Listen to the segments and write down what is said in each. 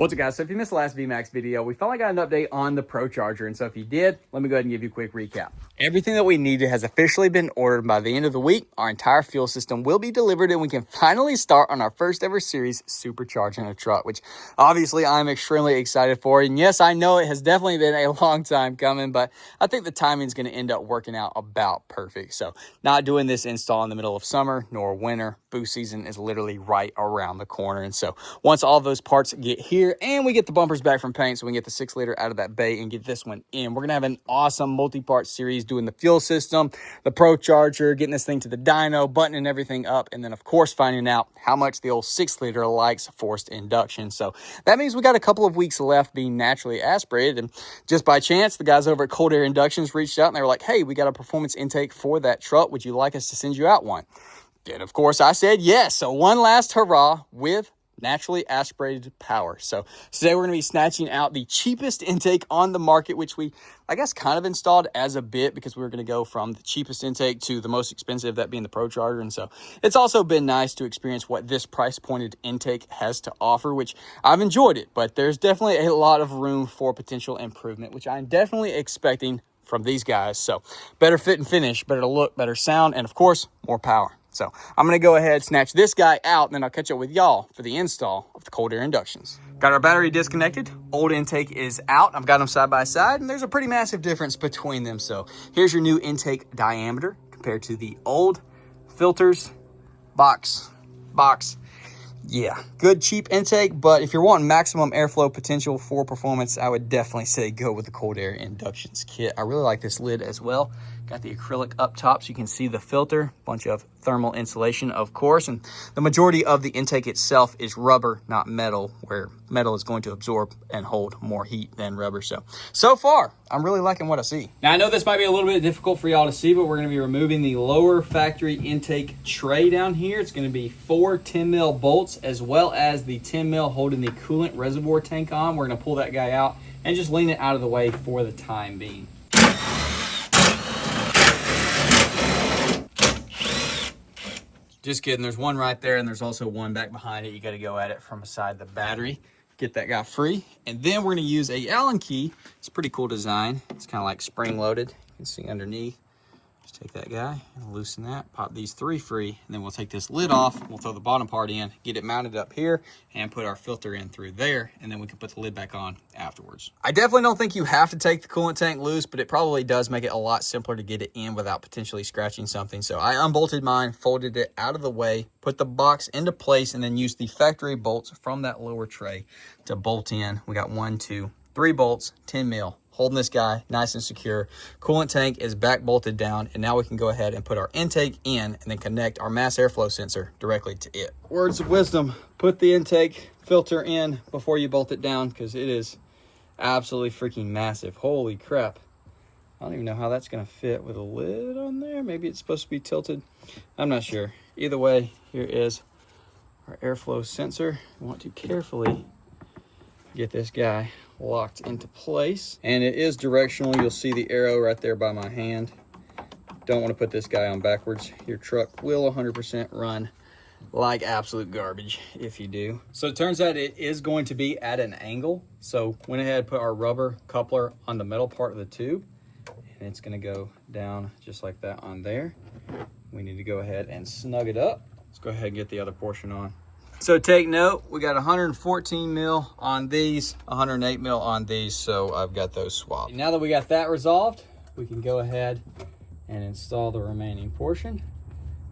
What's up, guys? So if you missed the last VMAX video, we finally got an update on the Pro Charger. And so if you did, let me go ahead and give you a quick recap. Everything that we needed has officially been ordered. By the end of the week, our entire fuel system will be delivered and we can finally start on our first ever series supercharging a truck, which obviously I'm extremely excited for. And yes, I know it has definitely been a long time coming, but I think the timing is going to end up working out about perfect. So not doing this install in the middle of summer nor winter. Boost season is literally right around the corner. And so once all those parts get here and we get the bumpers back from paint, so we can get the 6-liter out of that bay and get this one in, we're going to have an awesome multi-part series doing the fuel system, the Pro Charger, getting this thing to the dyno, buttoning everything up, and then of course finding out how much the old 6-liter likes forced induction. So that means we got a couple of weeks left being naturally aspirated. And just by chance, the guys over at Cold Air Inductions reached out and they were like, hey, we got a performance intake for that truck. Would you like us to send you out one? And of course I said yes. So one last hurrah with naturally aspirated power. So today we're going to be snatching out the cheapest intake on the market, which we, I guess, kind of installed as a bit because we were going to go from the cheapest intake to the most expensive, that being the Pro Charger. And so it's also been nice to experience what this price pointed intake has to offer, which I've enjoyed it, but there's definitely a lot of room for potential improvement, which I'm definitely expecting from these guys. So better fit and finish, better look, better sound, and of course, more power. So I'm going to go ahead, snatch this guy out, and then I'll catch up with y'all for the install of the Cold Air Inductions. Got our battery disconnected. Old intake is out. I've got them side by side, and there's a pretty massive difference between them. So here's your new intake diameter compared to the old filters, box. Yeah, good cheap intake, but if you're wanting maximum airflow potential for performance, I would definitely say go with the Cold Air Inductions kit. I really like this lid as well. Got the acrylic up top so you can see the filter, bunch of thermal insulation, of course, and the majority of the intake itself is rubber, not metal, where metal is going to absorb and hold more heat than rubber. So far, I'm really liking what I see. Now, I know this might be a little bit difficult for y'all to see, but we're going to be removing the lower factory intake tray down here. It's going to be 4 10 mil bolts, as well as the 10 mil holding the coolant reservoir tank on. We're going to pull that guy out and just lean it out of the way for the time being. Just kidding, there's one right there and there's also one back behind it. You got to go at it from beside the battery, get that guy free. And then we're going to use a Allen key. It's a pretty cool design. It's kind of like spring loaded. You can see underneath. Just take that guy and loosen that, pop these 3 free, and then we'll take this lid off. We'll throw the bottom part in, get it mounted up here, and put our filter in through there, and then we can put the lid back on afterwards. I definitely don't think you have to take the coolant tank loose, but it probably does make it a lot simpler to get it in without potentially scratching something. So I unbolted mine, folded it out of the way, put the box into place, and then used the factory bolts from that lower tray to bolt in. We got 1, 2, 3 bolts, 10 mil. Holding this guy nice and secure. Coolant tank is back bolted down, and now we can go ahead and put our intake in and then connect our mass airflow sensor directly to it. Words of wisdom, put the intake filter in before you bolt it down, because it is absolutely freaking massive. Holy crap. I don't even know how that's going to fit with a lid on there. Maybe it's supposed to be tilted. I'm not sure. Either way, here is our airflow sensor. We want to carefully get this guy locked into place, and it is directional. You'll see the arrow right there by my hand. Don't want to put this guy on backwards. Your truck will 100% run like absolute garbage if you do. So it turns out it is going to be at an angle, so went ahead and put our rubber coupler on the metal part of the tube, and it's going to go down just like that on there. We need to go ahead and snug it up. Let's go ahead and get the other portion on. So take note, we got 114 mil on these, 108 mil on these, so I've got those swapped. Now that we got that resolved, we can go ahead and install the remaining portion.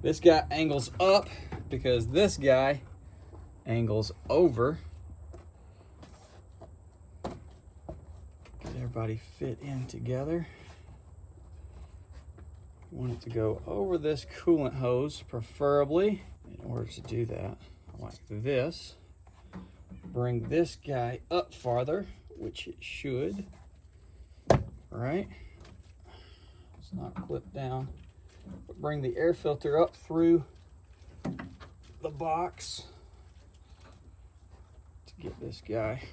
This guy angles up because this guy angles over. Get everybody fit in together. Want it to go over this coolant hose, preferably. In order to do that, like this, bring this guy up farther, which it should, right? It's not clipped down, but bring the air filter up through the box to get this guy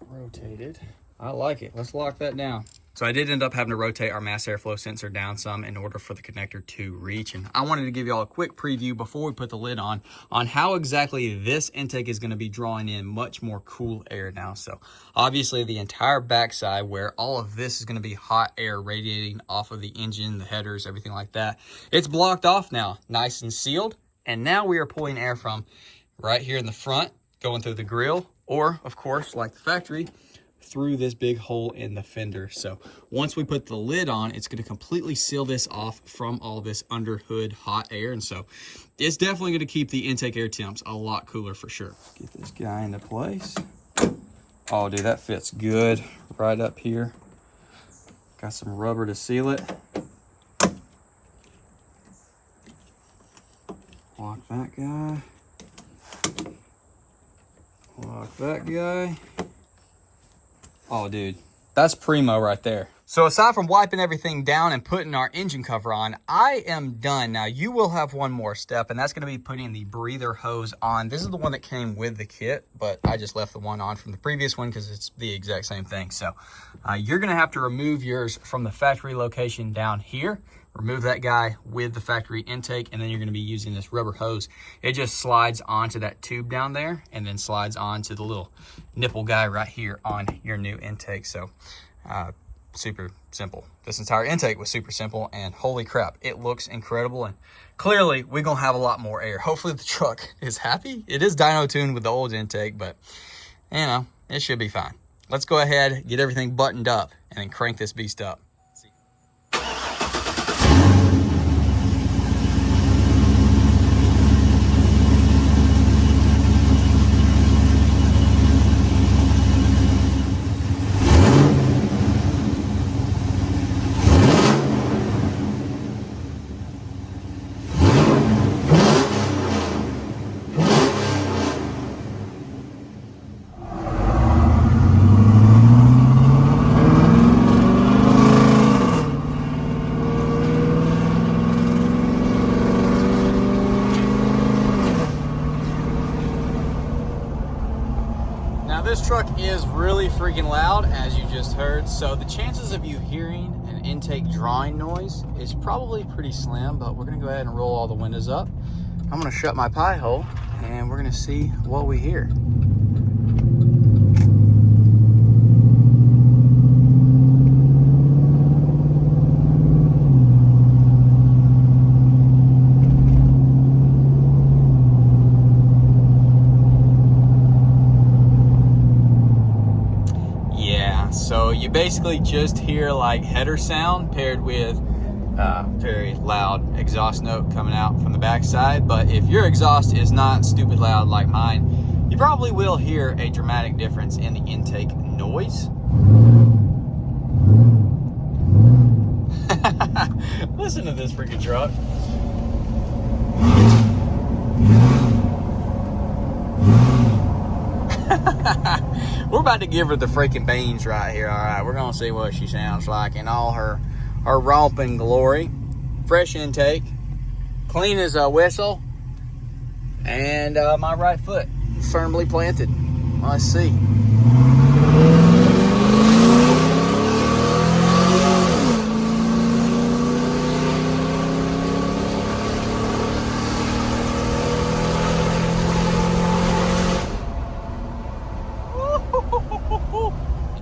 rotated. I like it. Let's lock that down. So I did end up having to rotate our mass airflow sensor down some in order for the connector to reach. And I wanted to give you all a quick preview before we put the lid on how exactly this intake is going to be drawing in much more cool air now. So obviously the entire backside where all of this is going to be hot air radiating off of the engine, the headers, everything like that, it's blocked off now, nice and sealed. And now we are pulling air from right here in the front, going through the grill, or of course, like the factory, through this big hole in the fender. So once we put the lid on, it's going to completely seal this off from all this under hood hot air. And so it's definitely going to keep the intake air temps a lot cooler for sure. Get this guy into place. Oh, dude, that fits good right up here. Got some rubber to seal it. Lock that guy. Lock that guy. Oh, dude, that's primo right there. So aside from wiping everything down and putting our engine cover on, I am done. Now, you will have one more step, and that's going to be putting the breather hose on. This is the one that came with the kit, but I just left the one on from the previous one because it's the exact same thing. So you're going to have to remove yours from the factory location down here. Remove that guy with the factory intake, and then you're going to be using this rubber hose. It just slides onto that tube down there and then slides onto the little nipple guy right here on your new intake. So super simple. This entire intake was super simple, and holy crap, it looks incredible. And clearly we're going to have a lot more air. Hopefully the truck is happy. It is dyno tuned with the old intake, but you know, it should be fine. Let's go ahead, get everything buttoned up, and then crank this beast up. This truck is really freaking loud, as you just heard, so the chances of you hearing an intake drawing noise is probably pretty slim, but we're gonna go ahead and roll all the windows up. I'm gonna shut my pie hole and we're gonna see what we hear. So you basically just hear like header sound paired with very loud exhaust note coming out from the backside. But if your exhaust is not stupid loud like mine, you probably will hear a dramatic difference in the intake noise. Listen to this freaking truck. We're about to give her the freaking beans right here. All right, we're gonna see what she sounds like in all her romping glory. Fresh intake, clean as a whistle, and my right foot firmly planted. Let's see.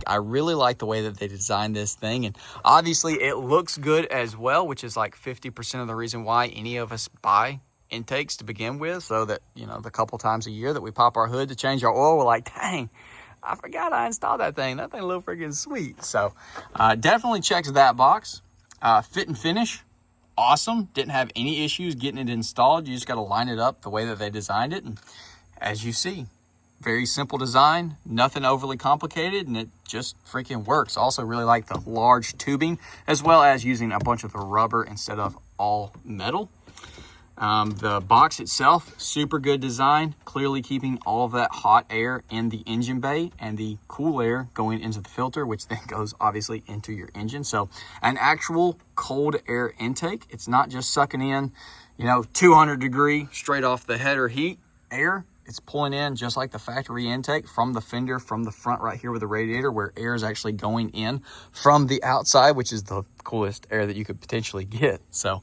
I really like the way that they designed this thing, and obviously it looks good as well, which is like 50% of the reason why any of us buy intakes to begin with, so that, you know, the couple times a year that we pop our hood to change our oil, we're like, dang, I forgot I installed that thing. That thing looked freaking sweet. So definitely checks that box. Fit and finish, awesome. Didn't have any issues getting it installed. You just got to line it up the way that they designed it, and as you see, very simple design, nothing overly complicated, and it just freaking works. Also really like the large tubing, as well as using a bunch of the rubber instead of all metal. The box itself, super good design, clearly keeping all of that hot air in the engine bay and the cool air going into the filter, which then goes obviously into your engine. So an actual cold air intake. It's not just sucking in, you know, 200 degree straight off the header heat air. It's pulling in just like the factory intake from the fender, from the front right here with the radiator, where air is actually going in from the outside, which is the coolest air that you could potentially get. So,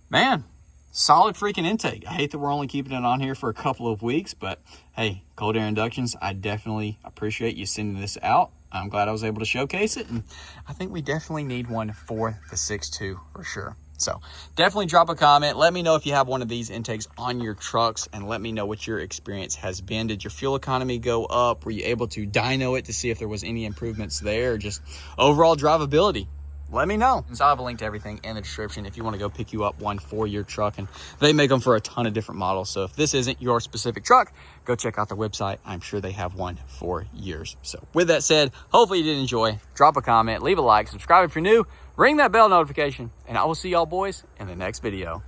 man, solid freaking intake. I hate that we're only keeping it on here for a couple of weeks, but hey, Cold Air Inductions, I definitely appreciate you sending this out. I'm glad I was able to showcase it, and I think we definitely need one for the 6.2 for sure. So definitely drop a comment. Let me know if you have one of these intakes on your trucks, and let me know what your experience has been. Did your fuel economy go up? Were you able to dyno it to see if there was any improvements there, or just overall drivability? Let me know. So I'll have a link to everything in the description if you want to go pick you up one for your truck, and they make them for a ton of different models. So if this isn't your specific truck, go check out their website. I'm sure they have one for yours. So with that said, hopefully you did enjoy. Drop a comment, leave a like, subscribe if you're new, ring that bell notification, and I will see y'all boys in the next video.